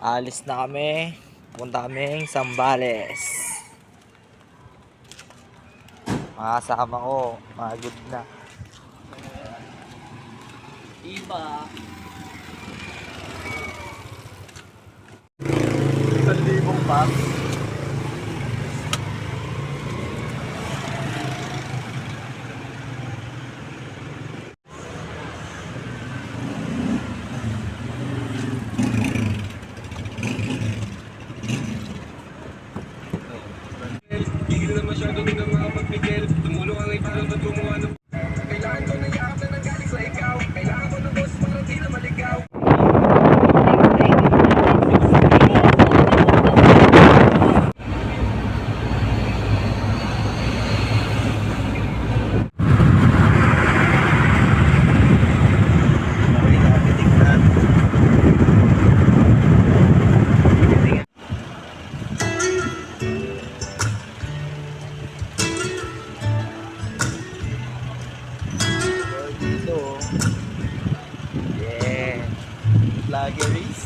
Alis na kami. Punta kaming Sambales. Mga kasama ko, magod na. Iba. 1,000 pa. Tigil na masyado, di na makapagpigil. Tumulong ang iparang tutunguhan ng... Kailangan ko na yakap na nanggaling sa ikaw. Kailangan ko ng boss para di na maligaw. Dito. Yeah. Vloggeries.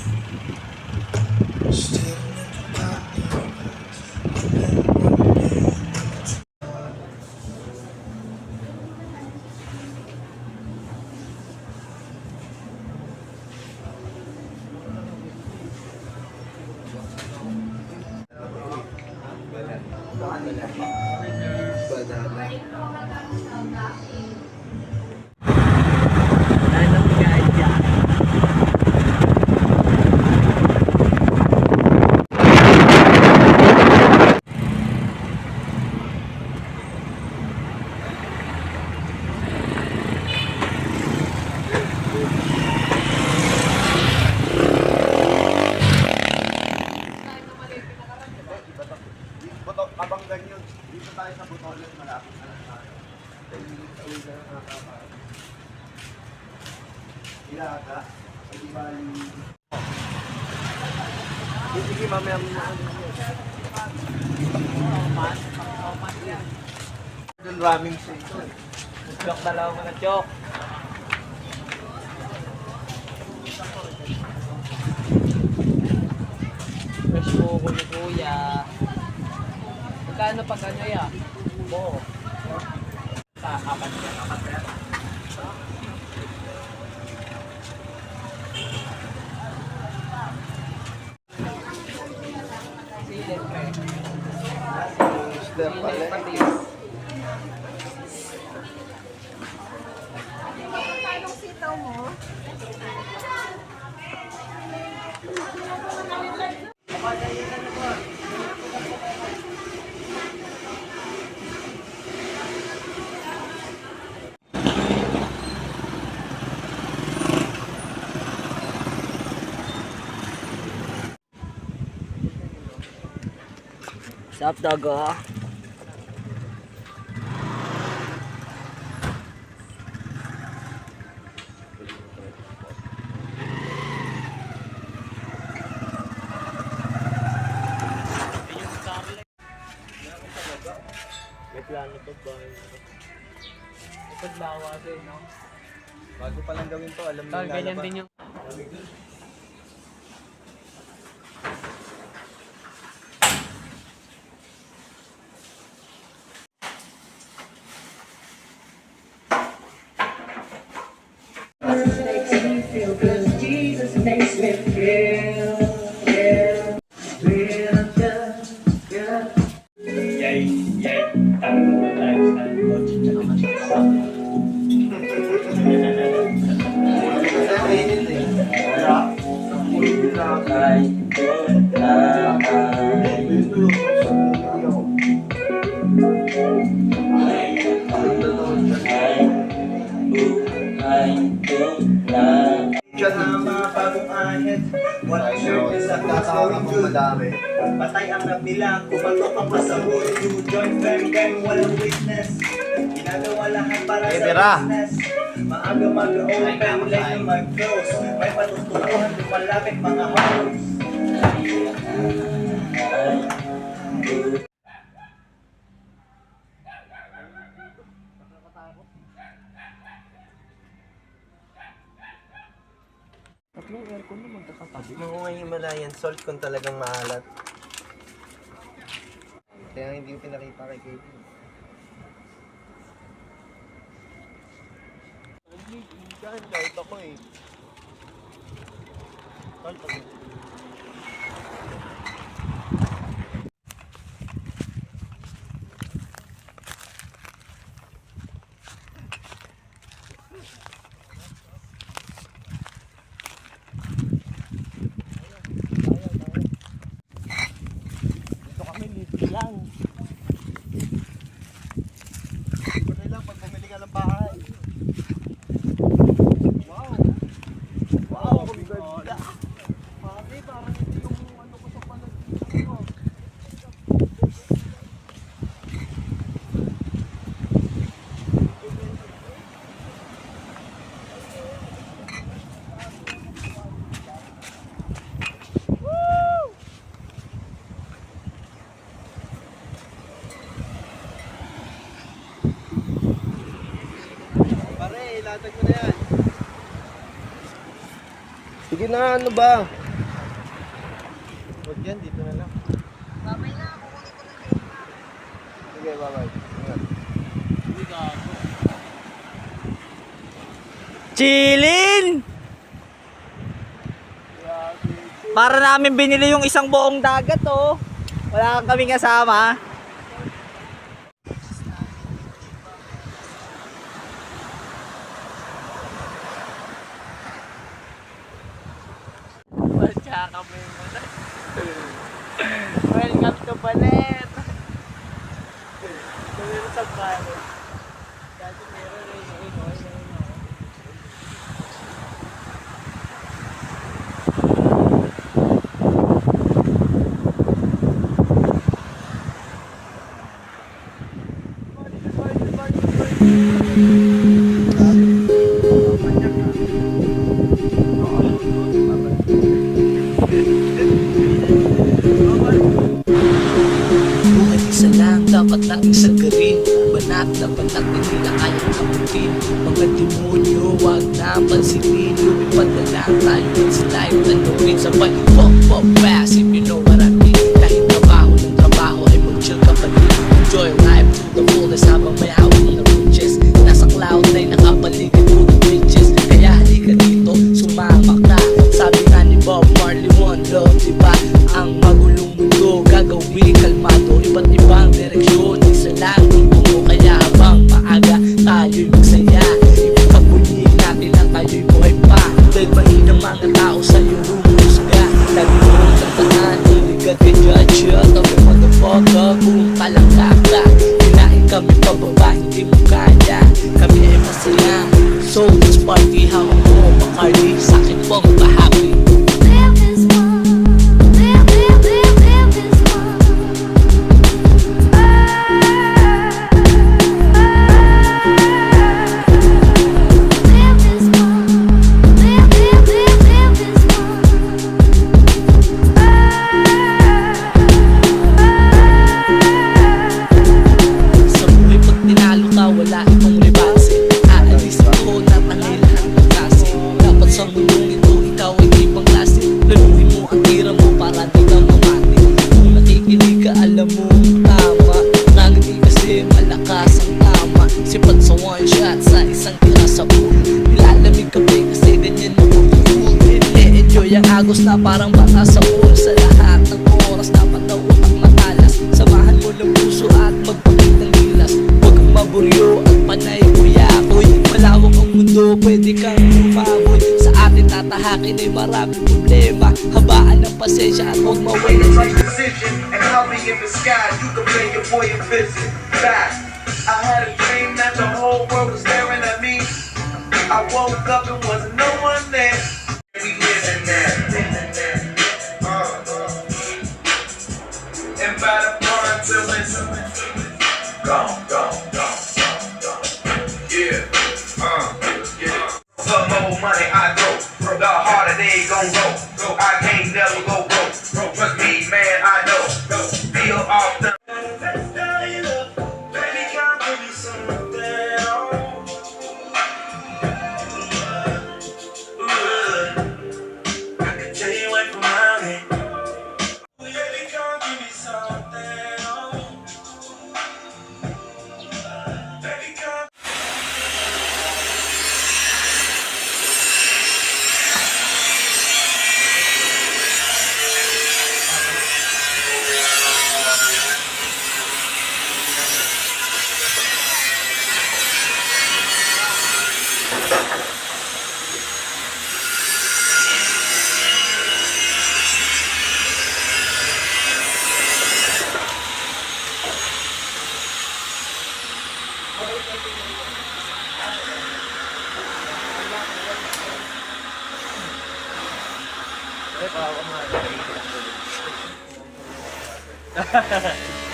Anong gaya? Butok, abang ganyan. Dito tayo sa Butolan, malapit na lang tayo. 10 minutes away na nakakapag. Ilaga. Hindi ba sige, mamaya mo na. Doon raming sa ito eh. Chok, dalawa mo na chok. Fresh po ko ni kuya. Magkano pag ano ya? Oo. Sa apat yan. Silit pre. Step pala. Silit patis. Anong sitaw mo? Sup, dogo? May plano to ba? Paglawa din, no? Bago pa lang gawin to, alam mo Tol, ganyan din yung... Makes me feel good. Jesus makes me feel, real good, good. Diyan na mga bagong ahit. Walang service at Tatawag mo madami. patay ang rap nila. Kumatok ang pasahod. You join very gang, walang witness. Ginagawa lahat para sa Tira. business. Maaga-maga open, late na mag-close. May patutuhan, lumalapit mga house. Yung aircon na magkakatabi. Mga Himalayan salt kung talagang maalat. Kaya hindi ko pinakita kay Kevin. Kahit ako eh. Dito kami libre lang. Pwede lang pag bumili ka ng bahay. Wow! Wow! Ang ganda! Pare, parang ito yung ano ko sa panaginip ko. Pare, ilatag mo na yan. Sige na, ano ba? Huwag yan, dito na lang. Babay na ako. Sige, bye-bye. Ingat. Chilin! Para namin binili yung isang buong dagat oh. Wala kang kaming kasama. Tsaka kami muna. Welcome to Balet! Meron sa Balet. Dati meron rin. Buhay isa lang, dapat nating sagarin. Banat, dapat natin hindi na kayang kaputin. Mga demonyo, wag na pansinin. Lumipad na lang tayo at sila yung tanungin. Sabay, pop, pop, fast, if you know what I mean. Kahit trabaho ng trabaho ay mag-chill ka pa din. Enjoy life to the fullest habang may hawak na riches. Nasa cloud na nakapaligid mo ng riches. Kaya halika dito, sumama ka. Sabi nga ni Bob Marley, one love, diba? Ang magulong mundo, gagawin kalmado. Iba't ibang direksyon, isa lang ito mo. Kaya habang maaga, tayo'y magsaya. Ipagpunyin natin ang tayo'y buhay pa. Dahil mainang mga tao sa'yo rumusga. Lagi mo ang tandaan, hindi ka judge. Kami motherfucker, kung palangkaka. Hinahin kami pababa, hindi mo kaya. Kami ay masaya. So let's party, hawak mo, Bacardi. Sa'kin pong pa-happy. Live is one. Live is one. Live is one. Live is one. Sa buhay pag tinalo ka, wala itong rebanse. Aalis ito na panay lahat ng klase. Dapat sa mundong ito, ikaw ay ibang klase. Laluhin mo ang tira mo para di ka mamati. Kung nakikinig ka, alam mo tama. Nangiti kasi malakas ang tama. Sipat sa one shot sa isang tira sa ulo. Nilalamig ka pa kasi ganyan mo cool. I-enjoy ang agos na parang bata sa pool. Sa lahat ng oras dapat daw utak matalas. Samahan mo ng puso at magpakit ng gilas. Huwag kang maburyo at panay kuyakoy. Malawak ang mundo, pwede kang lumaboy. Sa atin tatahakin ay maraming problema. Habaan ng pasensya at huwag mawala sa Decision and I'll be in the sky. You can play your boy and visit back. I had a dream that the whole world was staring at me. I woke up and wasn't no one there. We living there. And by the fun till it's gone. Yeah. Yeah. The more money I throw, the harder they gon' go. I can't never go broke. Trust me, man, I know. Feel off the. Baby, come give me something.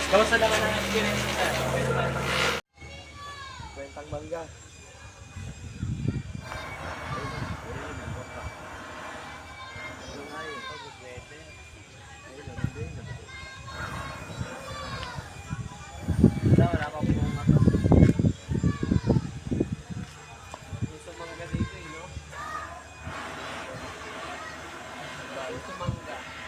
Kamusta naman ang experience mo sa Kwentang mangga. Wala pa po mga gusto mangga dito, no? Gusto mangga.